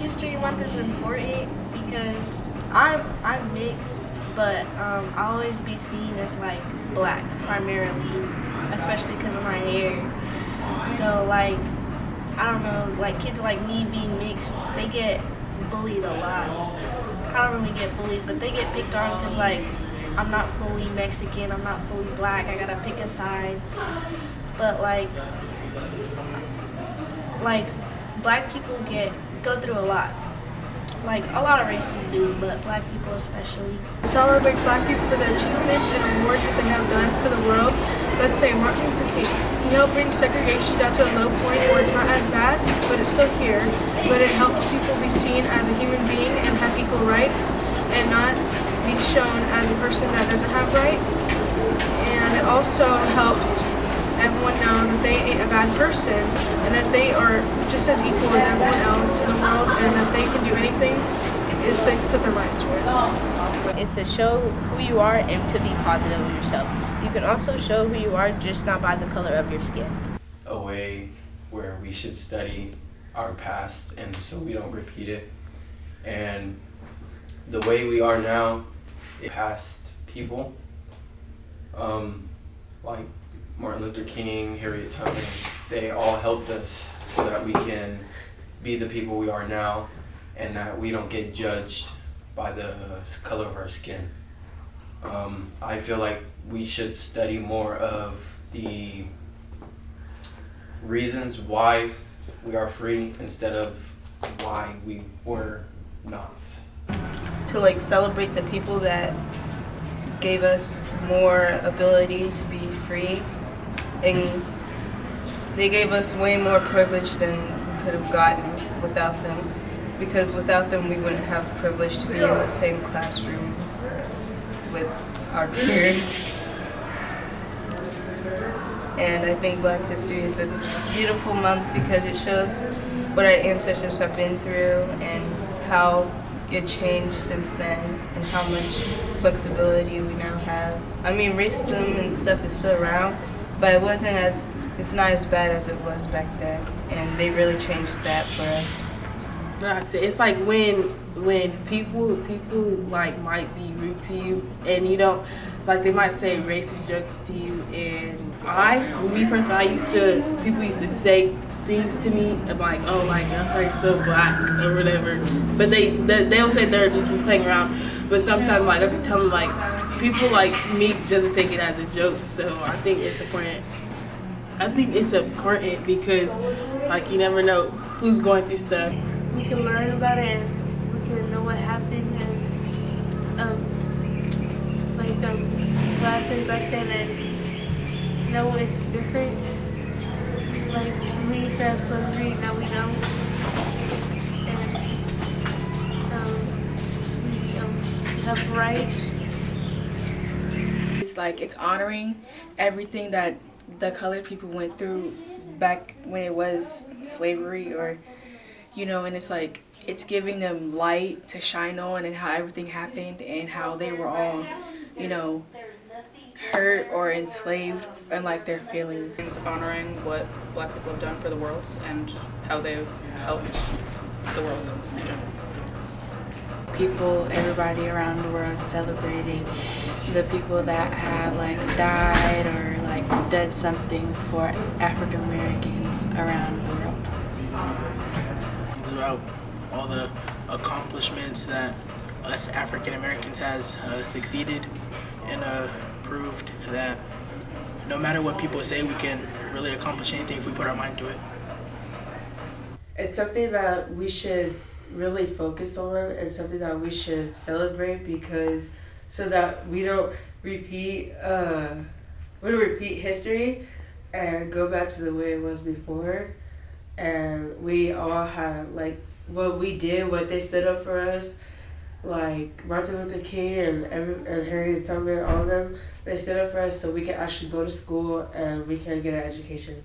History Month is important because I'm mixed, but I'll always be seen as like black primarily, especially because of my hair. So like I don't know, like kids like me being mixed, they get bullied a lot. I don't really get bullied, but they get picked on because like I'm not fully Mexican, I'm not fully black. I gotta pick a side, but like black people go through a lot. Like a lot of races do, but black people especially. Celebrates black people for their achievements and awards that they have done for the world. Let's say Martin Luther King. He helped bring segregation down to a low point where it's not as bad, but it's still here. But it helps people be seen as a human being and have equal rights and not be shown as a person that doesn't have rights. And it also helps everyone know that they ain't a bad person and that they are just as equal as everyone else in the world and that they can do anything if they put their mind to it. It's to show who you are and to be positive of yourself. You can also show who you are just not by the color of your skin. A way where we should study our past and so we don't repeat it. And the way we are now, past people, like Martin Luther King, Harriet Tubman, they all helped us so that we can be the people we are now and that we don't get judged by the color of our skin. I feel like we should study more of the reasons why we are free instead of why we were not. To like celebrate the people that gave us more ability to be free, and they gave us way more privilege than we could have gotten without them, because without them we wouldn't have the privilege to be in the same classroom with our peers. And I think Black History is a beautiful month because it shows what our ancestors have been through and how it changed since then and how much flexibility we now have. I mean, racism and stuff is still around, but it's not as bad as it was back then, and they really changed that for us. It's like when people like might be rude to you and you don't, like they might say racist jokes to you, and people used to say things to me like, oh my gosh, you're so black or whatever, but they'll say they're just playing around, but sometimes like I'll be telling like people like me doesn't take it as a joke, so I think it's important. Because like you never know who's going through stuff. We can learn about it and we can know what happened and what happened back then and know it's different. Like we used to have slavery, now we don't. And we have rights. It's like it's honoring everything that the colored people went through back when it was slavery, or and it's like it's giving them light to shine on and how everything happened and how they were all hurt or enslaved and like their feelings. It's honoring what black people have done for the world and how they've helped the world in general. People, everybody around the world celebrating the people that have like died or like did something for African Americans around the world. It's about all the accomplishments that us African Americans has succeeded and proved that no matter what people say, we can really accomplish anything if we put our mind to it. It's something that we should really focus on and something that we should celebrate, because so that we don't repeat history and go back to the way it was before. And we all have like what we did, what they stood up for us, like Martin Luther King and Harriet Tubman, all of them, they stood up for us so we can actually go to school and we can get an education.